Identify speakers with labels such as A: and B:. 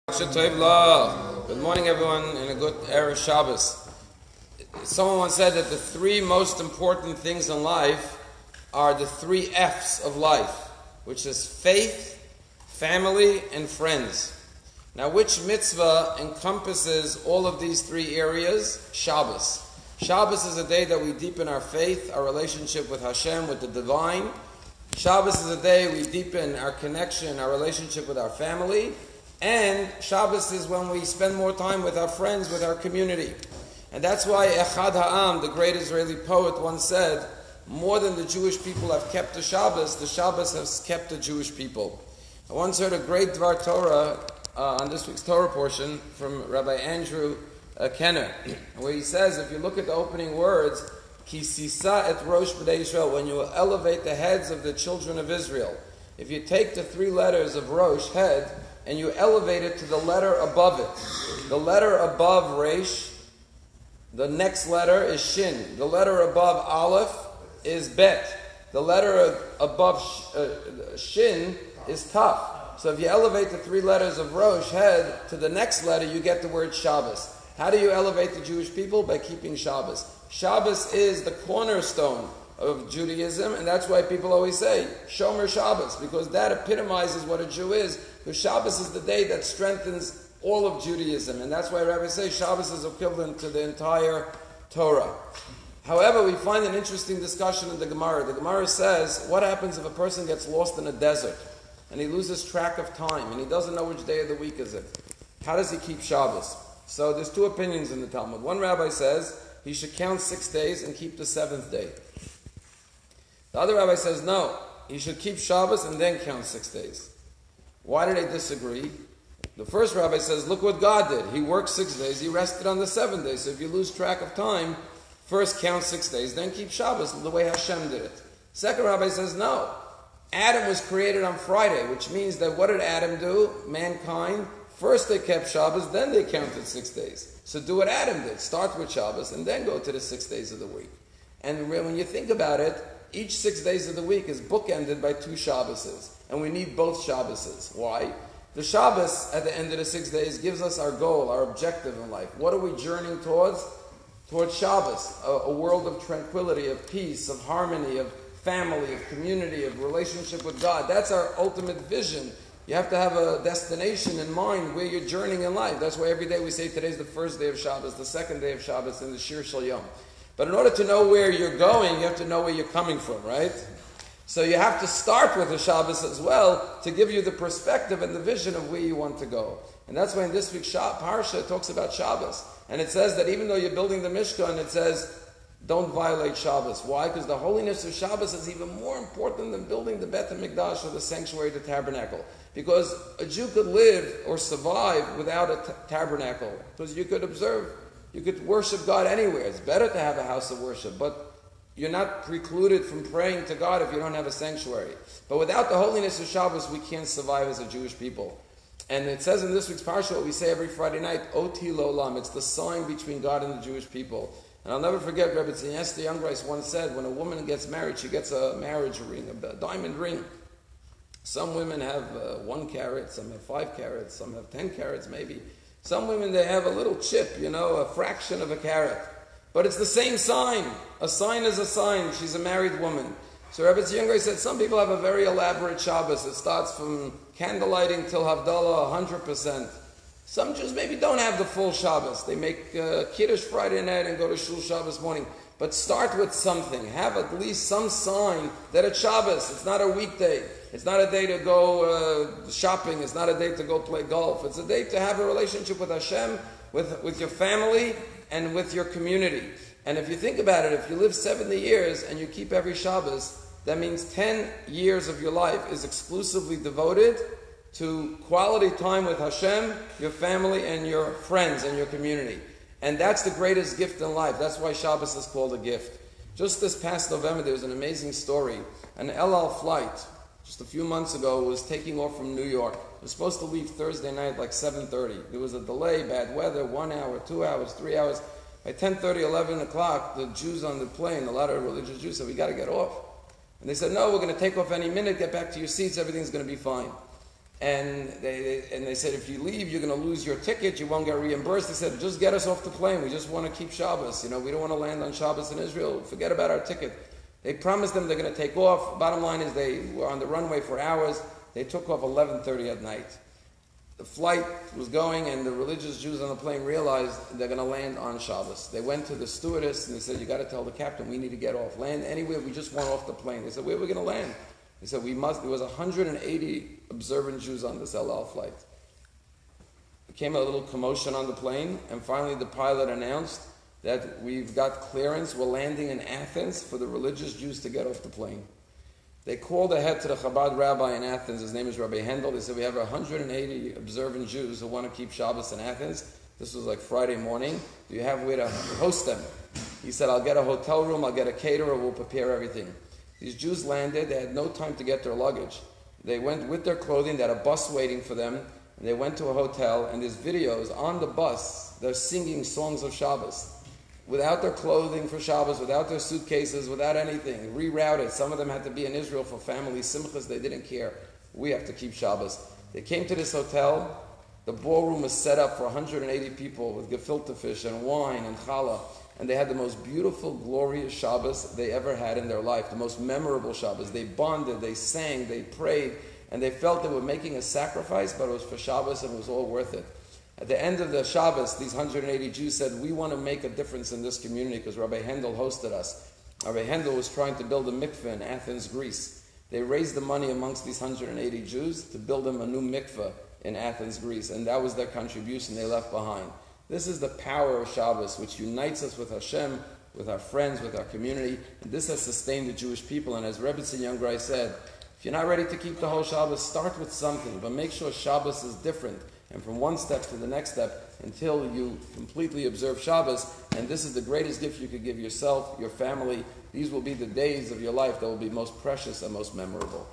A: Good morning, everyone, and a good Erev Shabbos. Someone once said that the three most important things in life are the three F's of life, which is faith, family, and friends. Now, which mitzvah encompasses all of these three areas? Shabbos. Shabbos is a day that we deepen our faith, our relationship with Hashem, with the divine. Shabbos is a day we deepen our connection, our relationship with our family. And Shabbos is when we spend more time with our friends, with our community. And that's why Echad Ha'am, the great Israeli poet, once said, more than the Jewish people have kept the Shabbos has kept the Jewish people. I once heard a great Dvar Torah on this week's Torah portion from Rabbi Andrew Scheiner, where he says, if you look at the opening words, Ki Sisa et Rosh B'nai Yisrael, when you will elevate the heads of the children of Israel. If you take the three letters of Rosh, head, and you elevate it to the letter above it. The letter above Resh, the next letter is Shin. The letter above Aleph is Bet. The letter above Shin is Taf. So if you elevate the three letters of Rosh, head, to the next letter, you get the word Shabbos. How do you elevate the Jewish people? By keeping Shabbos. Shabbos is the cornerstone of Judaism, and that's why people always say Shomer Shabbos, because that epitomizes what a Jew is. Because Shabbos is the day that strengthens all of Judaism, and that's why Rabbi says Shabbos is equivalent to the entire Torah. However, we find an interesting discussion in the Gemara. The Gemara says, what happens if a person gets lost in a desert, and he loses track of time, and he doesn't know which day of the week is it? How does he keep Shabbos? So there's two opinions in the Talmud. One rabbi says he should count 6 days and keep the 7th day. The other rabbi says, no, he should keep Shabbos and then count 6 days. Why do they disagree? The first rabbi says, look what God did. He worked 6 days, he rested on the 7th day. So if you lose track of time, first count 6 days, then keep Shabbos the way Hashem did it. Second rabbi says, no, Adam was created on Friday, which means that what did Adam do? Mankind, first they kept Shabbos, then they counted 6 days. So do what Adam did. Start with Shabbos and then go to the 6 days of the week. And when you think about it, each 6 days of the week is bookended by 2 Shabboses. And we need both Shabboses. Why? The Shabbos, at the end of the 6 days, gives us our goal, our objective in life. What are we journeying towards? Towards Shabbos, a world of tranquility, of peace, of harmony, of family, of community, of relationship with God. That's our ultimate vision. You have to have a destination in mind where you're journeying in life. That's why every day we say today's the first day of Shabbos, the second day of Shabbos, and the Shir Shal Yom. But in order to know where you're going, you have to know where you're coming from, right? So you have to start with the Shabbos as well to give you the perspective and the vision of where you want to go. And that's why in this week's Parsha it talks about Shabbos. And it says that even though you're building the Mishkan, it says, don't violate Shabbos. Why? Because the holiness of Shabbos is even more important than building the Bet HaMikdash or the sanctuary, the tabernacle. Because a Jew could live or survive without a tabernacle. Because you could observe, you could worship God anywhere. It's better to have a house of worship, but you're not precluded from praying to God if you don't have a sanctuary. But without the holiness of Shabbos, we can't survive as a Jewish people. And it says in this week's Parsha, what we say every Friday night, Oti Lolam, it's the sign between God and the Jewish people. And I'll never forget, Rabbi Tzinias Young Rice once said, when a woman gets married, she gets a marriage ring, a diamond ring. Some women have 1 carat, some have 5 carats, some have 10 carats maybe. Some women, they have a little chip, a fraction of a carat. But it's the same sign. A sign is a sign. She's a married woman. So Rabbi Tzinias said some people have a very elaborate Shabbos. It starts from candlelighting till Havdalah, 100%. Some Jews maybe don't have the full Shabbos. They make Kiddush Friday night and go to Shul Shabbos morning. But start with something. Have at least some sign that it's Shabbos. It's not a weekday. It's not a day to go shopping. It's not a day to go play golf. It's a day to have a relationship with Hashem, with your family, and with your community. And if you think about it, if you live 70 years and you keep every Shabbos, that means 10 years of your life is exclusively devoted to quality time with Hashem, your family, and your friends and your community. And that's the greatest gift in life. That's why Shabbos is called a gift. Just this past November, there was an amazing story. An El Al flight, just a few months ago, was taking off from New York. It was supposed to leave Thursday night like 7:30. There was a delay, bad weather, 1 hour, 2 hours, 3 hours. By 10:30, 11 o'clock, the Jews on the plane, a lot of religious Jews said, we got to get off. And they said, no, we're going to take off any minute, get back to your seats, everything's going to be fine. And they said, if you leave, you're going to lose your ticket, you won't get reimbursed. They said, just get us off the plane. We just want to keep Shabbos. We don't want to land on Shabbos in Israel. Forget about our ticket. They promised them they're going to take off. Bottom line is they were on the runway for hours. They took off 11:30 at night. The flight was going, and the religious Jews on the plane realized they're going to land on Shabbos. They went to the stewardess, and they said, you got to tell the captain, we need to get off. Land anywhere, we just want off the plane. They said, where are we going to land? They said, we must. There was 180 observant Jews on this El Al flight. There came a little commotion on the plane, and finally the pilot announced that we've got clearance, we're landing in Athens for the religious Jews to get off the plane. They called ahead to the Chabad rabbi in Athens, his name is Rabbi Hendel. They said, we have 180 observant Jews who want to keep Shabbos in Athens. This was like Friday morning. Do you have a way to host them? He said, I'll get a hotel room, I'll get a caterer, we'll prepare everything. These Jews landed, they had no time to get their luggage. They went with their clothing, they had a bus waiting for them, and they went to a hotel, and there's videos on the bus, they're singing songs of Shabbos. Without their clothing for Shabbos, without their suitcases, without anything, rerouted. Some of them had to be in Israel for family simchas, they didn't care. We have to keep Shabbos. They came to this hotel, the ballroom was set up for 180 people with gefilte fish and wine and challah. And they had the most beautiful, glorious Shabbos they ever had in their life, the most memorable Shabbos. They bonded, they sang, they prayed, and they felt they were making a sacrifice, but it was for Shabbos and it was all worth it. At the end of the Shabbos, these 180 Jews said, we want to make a difference in this community because Rabbi Hendel hosted us. Rabbi Hendel was trying to build a mikveh in Athens, Greece. They raised the money amongst these 180 Jews to build them a new mikveh in Athens, Greece, and that was their contribution they left behind. This is the power of Shabbos, which unites us with Hashem, with our friends, with our community, and this has sustained the Jewish people. And as Rebbe Youngrai said, if you're not ready to keep the whole Shabbos, start with something, but make sure Shabbos is different, and from one step to the next step until you completely observe Shabbos. And this is the greatest gift you could give yourself, your family. These will be the days of your life that will be most precious and most memorable.